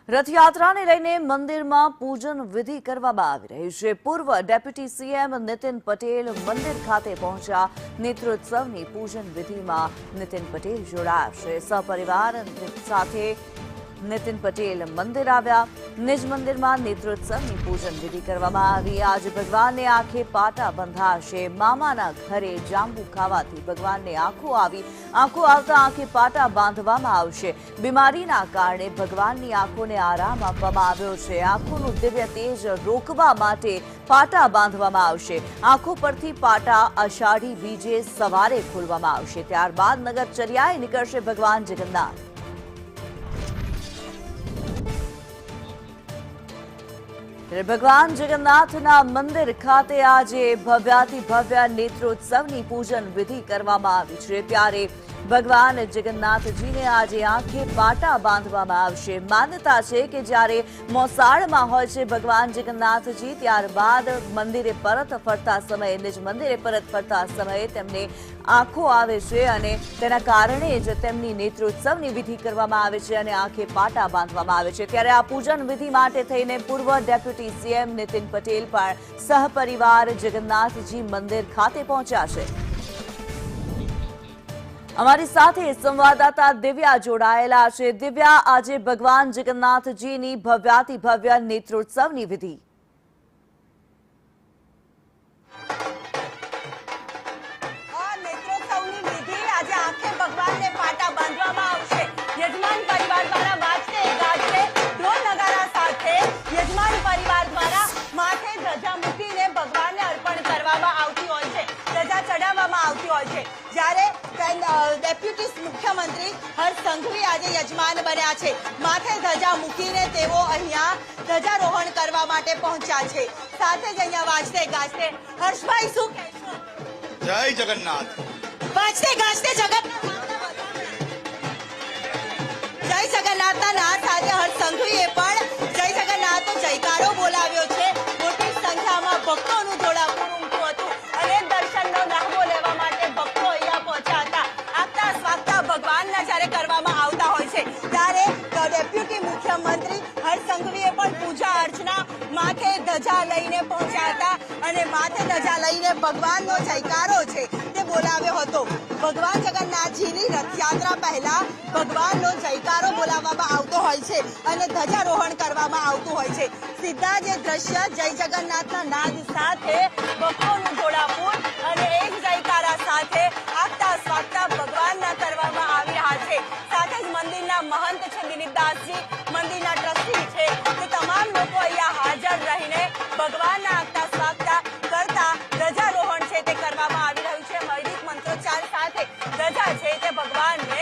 રથયાત્રાને લઈને મંદિરમાં પૂજન વિધિ કરવામાં આવી રહી છે। પૂર્વ ડેપ્યુટી સીએમ નીતિન પટેલ મંદિર ખાતે પહોંચ્યા। નેત્રોત્સવની પૂજન વિધિમાં નીતિન પટેલ જોડાયા છે। સપરિવાર સાથે નીતિન પટેલ મંદિર આવ્યા। નિજ મંદિરમાં નેત્રોત્સવની પૂજન વિધિ કરવામાં આવી। આજે ભગવાનને આંખે પાટા બંધાશે। મામાના ઘરે જાંબુ ખાવાથી ભગવાનને આંખો આવતા આંખે પાટા બાંધવામાં આવશે। બીમારીના કારણે ભગવાનની આંખોને આરામ આપવામાં આવ્યો છે। આંખોનું દિવ્ય તેજ રોકવા માટે પાટા બાંધવામાં આવશે। આંખો પરથી પાટા અષાઢી બીજે સવારે ખોલવામાં આવશે। ત્યારબાદ નગરચર્યાએ નીકળશે ભગવાન જગન્નાથ। ભગવાન જગન્નાથના મંદિર ખાતે આજે ભવ્યાતિ ભવ્ય નેત્રોત્સવની પૂજન વિધિ કરવામાં આવી છે। ત્યારે ભગવાન જગન્નાથજીને આજે આંખે પાટા બાંધવામાં આવશે। માન્યતા છે કે જ્યારે મોસાળમાં હોય છે ભગવાન જગન્નાથજી, ત્યારબાદ મંદિરે પરત ફરતા સમયે નિજ મંદિરે પરત ફરતા સમયે તેમને આંખો આવે છે અને તેના કારણે જ તેમની નેત્રોત્સવની વિધિ કરવામાં આવે છે અને આંખે પાટા બાંધવામાં આવે છે। ત્યારે આ પૂજન વિધિ માટે થઈને પૂર્વ ડેપ્યુટી સીએમ નીતિન પટેલ પણ સહપરિવાર જગન્નાથજી મંદિર ખાતે પહોંચ્યા છે। અમારી સાથે સંવાદદાતા દિવ્યા જોડાયેલા છે। દિવ્યા, આજે ભગવાન જગન્નાથજીની ભવ્યાતિ ભવ્ય નેત્રોત્સવની વિધિ। નેત્રોત્સવની વિધિ આજે આંખે ભગવાનને પાટા બાંધવામાં આવશે। યજમાન પરિવાર દ્વારા વાજતે ગાજતે ઢોલ નગારા સાથે યજમાન પરિવાર દ્વારા માથે ધજા મૂકીને ભગવાનને અર્પણ કરવામાં આવતી હોય છે, ધજા ચડાવવામાં આવતી હોય છે। જ્યારે ડેપ્યુટી મુખ્યમંત્રી હર્ષ સંઘવી આજે યજમાન બન્યા છે। માથે ધજા મૂકીને તેઓ અહીંયા ધ્વજારોહણ કરવા માટે પહોંચ્યા છે। સાથે જ અહીંયા વાજતે ગાજતે હર્ષભાઈ શું કહેશો? જય જગન્નાથ। વાજતે ગાજતે જય જગન્નાથના નાદ સાથે હર્ષ સંઘવીએ પણ જય જગન્નાથનો જયકારો બોલાવ્યો છે। મોટી સંખ્યામાં ભક્તોનું જોડાવું ઉમટ્યું હતું અને દર્શનનો લાભો લેવા માટે ભક્તો અહીંયા પહોંચ્યા હતા। આગતા સ્વાગતા ભગવાનના જ્યારે કરવામાં આવતા હોય છે ત્યારે ડેપ્યુટી મુખ્યમંત્રી હર્ષ સંઘવીએ પણ પૂજા અર્ચના માથે ધજા લઈને પહોંચ્યા હતા અને માથે ધજા લઈને ભગવાનનો જયકારો છે તે બોલાવ્યો હતો। ભગવાન જગન્નાથજીની રથયાત્રા પહેલા ભગવાનનો જયકારો બોલાવવામાં આવતો હોય છે અને ધ્વજારોહણ કરવામાં આવતું હોય છે। સીધા જે દ્રશ્ય જય જગન્નાથના નાદ સાથે ભક્તોનું જોડાવું અને એક જયકારા સાથે આગતા સ્વાગતા ભગવાનના કરવામાં આવી રહ્યા છે। સાથે જ મંદિરના મહંત છે દિલીપદાસજી, મંદિરના ટ્રસ્ટી છે, તે તમામ લોકો અહીંયા હાજર રહીને ભગવાનના આગતા સ્વાગતા કરતા ધ્વજારોહણ છે તે કરવામાં આવી રહ્યું છે। વૈદિક મંત્રોચ્ચાર સાથે ધજા છે તે ભગવાનને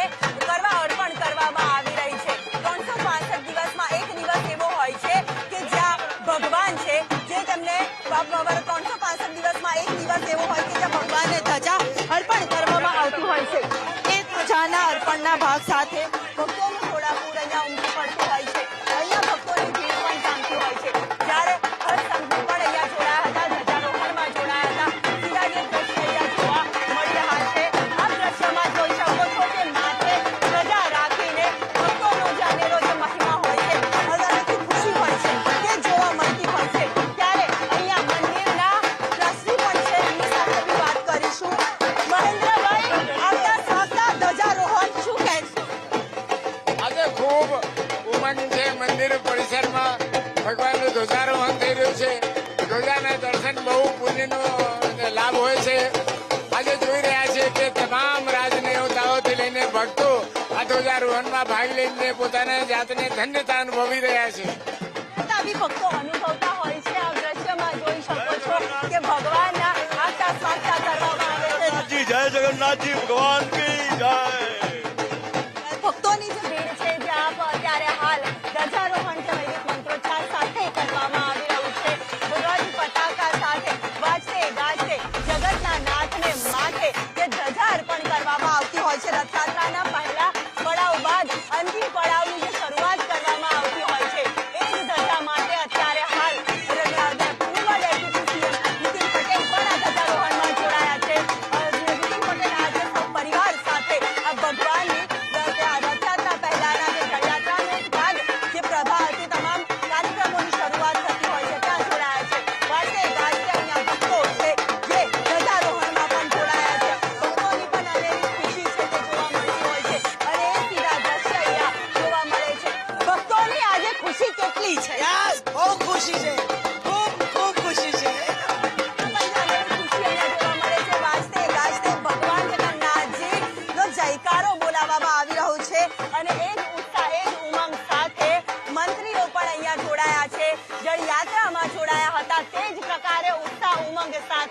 અર્પણ કરવામાં આવી રહી છે। 365 દિવસમાં એક દિવસ એવો હોય છે કે જ્યાં ભગવાન છે જે તેમને 365 દિવસમાં એક દિવસ એવો હોય કે જ્યાં ભગવાનને ધજા અર્પણ કરવામાં આવતી હોય છે। એ ધજાના અર્પણના ભાગ સાથે ભક્તોનું જોડાવું અહીંયા ઉમટી પડતું હોય છે। અહીંયા ભક્તોની ભીડ પણ જામતી હોય છે। જ્યારે હર્ષ સંઘવી પણ અહીંયા જોડાયા હતા, ધ્વજારોહણમાં જોડાયા હતા। સીધા જે દ્રશ્ય અહીંયા જોવા મળી રહ્યા છે, આ દ્રશ્યમાં જોઈ શકો છો કે માથે ધજા રાખીને ભક્તોનો જે અનેરો જે મહિમા હોય છે, હૃદયથી ખુશી હોય છે તે જોવા મળતી હોય છે। ત્યારે અહીંયા મંદિરના ટ્રસ્ટી પણ છે, એમની સાથે બી વાત કરીશું। મહેન્દ્રભાઈ, આગતા સ્વાગતા ધ્વજારોહણ શું કહેશો? આજે ખૂબ ઉમંગ છે। મંદિર પરિસરમાં ભગવાનનું ધ્વજારોહણ થઈ રહ્યું છે। ધ્વજાના દર્શન બહુ પુણ્યનો લાભ હોય છે। આજે જોઈ રહ્યા છે કે તમામ રાજનેતાઓથી લઈને ભક્તો આ ધ્વજારોહણમાં ભાગ લઈને પોતાના જાતને ધન્યતા અનુભવી રહ્યા છે। બી ભક્તો અનુભવતા હોય છે। આ દ્રશ્યમાં જોઈ શકો છો કે ભગવાનના આગતા સ્વાગતા કરવામાં આવે છે। જય જગન્નાથજી ભગવાન કી જય। ભક્તોની જે ભીડ છે જે આપ અત્યારે હાલ ધ્વજારોહણ છે વૈદિક મંત્રોચ્ચાર સાથે કરવામાં આવી રહ્યું છે। ધ્વજ પતાકા સાથે વાજતે ગાજતે જગતના નાથને માથે જે ધજા અર્પણ કરવામાં આવતી હોય છે। રથયાત્રાના પહેલા પડાવ બાદ અંતિમ પડાવની જે શરૂઆત કરવામાં આવતી હોય છે, એ જ ધજા માટે અત્યારે હાલ પૂર્વ ડેપ્યુટી સીએમ નીતિન પટેલ પણ આ ધ્વજારોહણમાં જોડાયા છે। નીતિન પટેલ આજે પરિવાર સાથે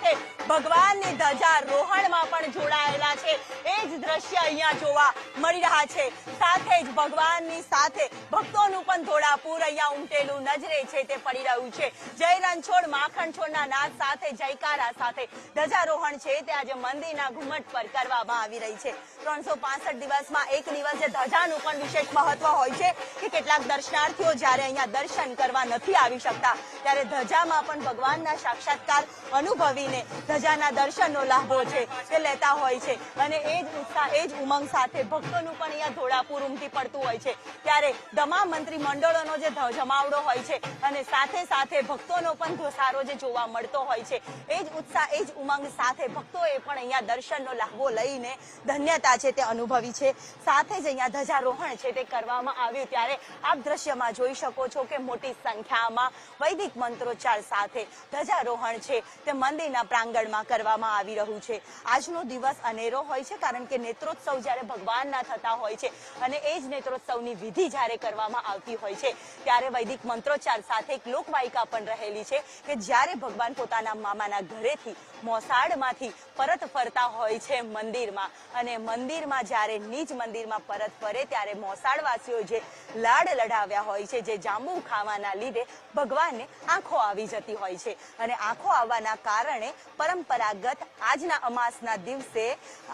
સાથે ભગવાનની ધ્વજારોહણમાં પણ જોડાયેલા છે. એ જ દ્રશ્ય અહીંયા જોવા મળી રહ્યા છે. સાથે જ ભગવાનની સાથે ભક્તોનું પણ ઘોડાપૂર અહીંયા ઉમટેલું નજરે છે તે પડી રહ્યું છે. જય રણછોડ માખણ છોડના નાદ સાથે જયકારા સાથે ધ્વજારોહણ છે તે આજે મંદિરના ઘુમટ પર કરવામાં આવી રહી છે. 365 દિવસમાં એક દિવસ જે ધજાનું પણ વિશેષ મહત્વ હોય છે કે કેટલાક દર્શનાર્થીઓ જ્યારે અહીંયા દર્શન કરવા નથી આવી શકતા ત્યારે ધજામાં પણ ભગવાનના સાક્ષાત્કાર અનુભવીને ધજાના દર્શનનો લાભો છે તે લેતા હોય છે. અને એ જ ઉત્સાહ એ જ ઉમંગ સાથે ભક્તોનું પણ અહીંયા ઘોડાપૂર ઉમટી પડતું હોય છે. ત્યારે તમામ મંત્રીમંડળોનો જે જમાવડો હોય છે અને સાથે સાથે ભક્તોનો પણ ઘોસારો જે જોવા મળતો હોય છે એ જ ઉત્સાહ એ જ ઉમંગ સાથે ભક્તોએ પણ અહીંયા દર્શનનો લાભો લઈને ધન્યતા છે તે અનુભવી છે. સાથે જ અહીંયા ધ્વજારોહણ છે તે કરવામાં આવ્યું ત્યારે આપ દ્રશ્યમાં જોઈ શકો છો કે મોટી સંખ્યામાં વૈદિક મંત્રોચ્ચાર સાથે ધ્વજારોહણ છે તે મંદિરના પ્રાંગણમાં કરવામાં આવી રહ્યું છે. આજનો દિવસ અનેરો હોય છે કારણ કે નેત્રોત્સવ જ્યારે ભગવાનના થતા હોય છે અને એ જ નેત્રોત્સવની વિધિ જ્યારે કરવામાં આવતી હોય છે ત્યારે વૈદિક મંત્રોચ્ચાર સાથે એક લોકવાયકા પણ રહેલી છે કે જ્યારે ભગવાન પોતાના મામાના ઘરેથી મોસાળમાંથી પરત ફરતા હોય છે મંદિરમાં અને મંદિરમાં જ્યારે નિજ મંદિરમાં પરત ફરે ત્યારે મોસાળવાસીઓ જે લાડ લડાવ્યા હોય છે જે જાંબુ ખાવાના લીધે ભગવાનને આંખો આવી જતી હોય છે અને આંખો આવવાના કારણે પરંપરાગત આજના અમાસના દિવસે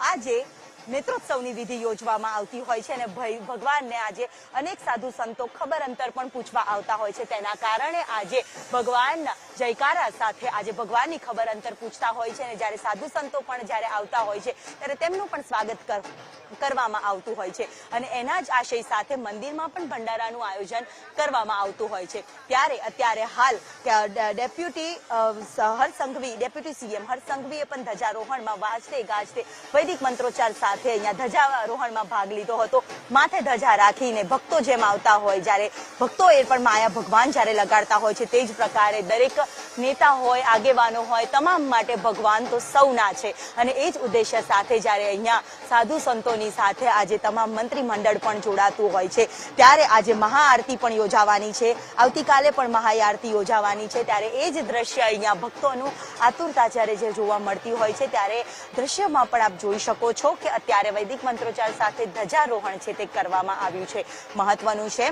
આજે નેત્રોત્સવની વિધિ યોજવામાં આવતી હોય છે અને ભગવાનને આજે અનેક સાધુ સંતો ખબર અંતર પણ પૂછવા આવતા હોય છે. તેના કારણે આજે ભગવાનના જયકારા સાથે આજે ભગવાનની ખબર અંતર પૂછતા હોય છે અને જ્યારે સાધુ સંતો પણ જ્યારે આવતા હોય છે ત્યારે તેમનું પણ સ્વાગત કરવામાં આવતું હોય છે અને એના જ આશય સાથે મંદિરમાં પણ ભંડારાનું આયોજન કરવામાં આવતું હોય છે. ત્યારે અત્યારે હાલ ડેપ્યુટી સીએમ હર્ષ સંઘવીએ પણ ધ્વજારોહણમાં વાજતે ગાજતે વૈદિક મંત્રોચ્ચાર સાથે અહીંયા ધ્વજારોહણમાં ભાગ લીધો હતો. માથે ધજા રાખીને ભક્તો જેમ આવતા હોય જ્યારે ભક્તોએ પણ માયા ભગવાન જ્યારે લગાડતા હોય છે તે જ પ્રકારે દરેક નેતા હોય આગેવાનો હોય તમામ માટે ભગવાન તો સૌના છે અને એ જ ઉદ્દેશ્ય સાથે જ્યારે અહીંયા સાધુ સંતોની સાથે આજે તમામ મંત્રીમંડળ પણ જોડાતું હોય છે ત્યારે આજે મહાઆરતી પણ યોજાવાની છે. આવતીકાલે પણ મહાઆરતી યોજાવાની છે ત્યારે એ જ દ્રશ્ય અહીંયા ભક્તોનું આતુરતા જ્યારે જે જોવા મળતી હોય છે ત્યારે દ્રશ્યમાં પણ આપ જોઈ શકો છો કે અત્યારે વૈદિક મંત્રોચ્ચાર સાથે ધ્વજારોહણ છે તે કરવામાં આવ્યું છે. મહત્વનું છે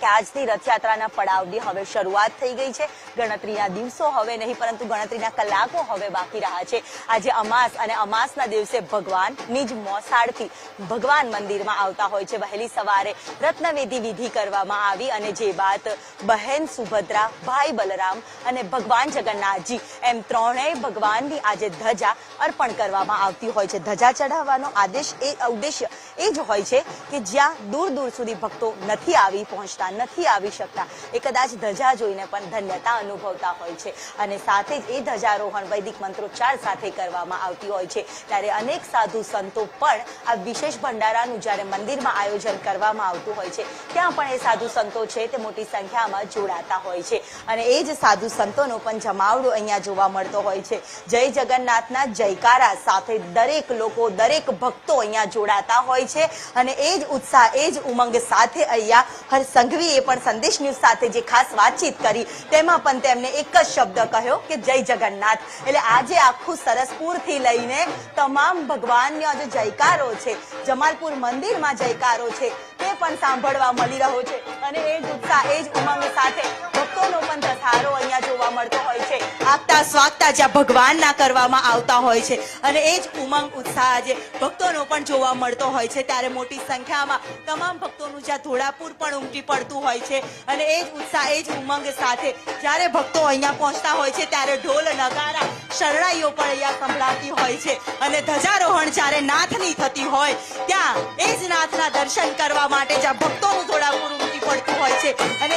કે આજથી રથયાત્રાના પડાવની હવે શરૂઆત થઈ ગઈ છે. ગણતરીના દિવસો હવે નહીં પરંતુ ગણતરીના કલાકો હવે બાકી રહ્યા છે. આજે અમાસ અને અમાસના દિવસે ભગવાન નિજ મોસાળથી ભગવાન મંદિરમાં આવતા હોય છે. વહેલી સવારે રત્નવેદી વિધિ કરવામાં આવી અને જે બાદ બહેન સુભદ્રા, ભાઈ બલરામ અને ભગવાન જગન્નાથજી એમ ત્રણેય ભગવાનની આજે ધજા અર્પણ કરવામાં આવતી હોય છે. ધજા ચઢાવવાનો ઉદ્દેશ્ય એ જ હોય છે કે જ્યાં દૂર દૂર સુધી ભક્તો નથી આવી પહોંચતા નથી આવી શકતા એ કદાચ ધજા જોઈને પણ ધન્યતા અનુભવતા હોય છે અને સાથે જ એ ધજારોહણ વૈદિક મંત્રોચ્ચાર સાથે કરવામાં આવતી હોય છે. ત્યારે અનેક સાધુ સંતો પણ આ વિશેષ ભંડારાનું જ્યારે મંદિરમાં આયોજન કરવામાં આવતું હોય છે ત્યાં પણ એ સાધુ સંતો છે તે મોટી સંખ્યામાં જોડાતા હોય છે અને એ જ સાધુ સંતોનો પણ જમાવડો અહીંયા જોવા મળતો હોય છે. જય જગન્નાથના જયકારા સાથે દરેક લોકો દરેક ભક્તો અહીંયા જોડાતા હોય છે અને એ જ ઉત્સાહ એ જ ઉમંગ સાથે અહીંયા હર્ષ સંઘવીએ પણ સંદેશ ન્યૂઝ સાથે જે ખાસ વાતચીત કરી તેમાં પણ તેમને એક જ શબ્દ કહ્યો કે જય જગન્નાથ. એટલે આજે આખું સરસપુરથી લઈને તમામ ભગવાનનો જે જયકારો છે જમાલપુર મંદિરમાં જયકારો છે તે પણ સાંભળવા મળી રહ્યો છે અને એ જ ઉત્સાહ એ જ ઉમંગ સાથે ભક્તોનો પણ ધસારો અહીંયા જોવા મળતો હોય છે. આગતા સ્વાગતા જ્યાં ભગવાનના કરવામાં આવતા હોય છે અને એ જ ઉમંગ ઉત્સાહ આજે ભક્તોનો પણ જોવા મળતો હોય છે ત્યારે મોટી સંખ્યામાં તમામ ભક્તોનું જ્યાં ઘોડાપૂર પણ ઉમટી પડતું હોય છે અને એ જ ઉત્સાહ એ જ ઉમંગ સાથે જ્યારે ભક્તો અહીંયા પહોંચતા હોય છે ત્યારે ઢોલ નગારા શરણાઈઓ પણ અહીંયા સંભળાતી હોય છે અને ધજારોહણ જ્યારે નાથની થતી હોય ત્યાં એ જ નાથના દર્શન કરવા માટે જ્યાં ભક્તોનું ઘોડાપૂર ઉમટી પડતું હોય છે અને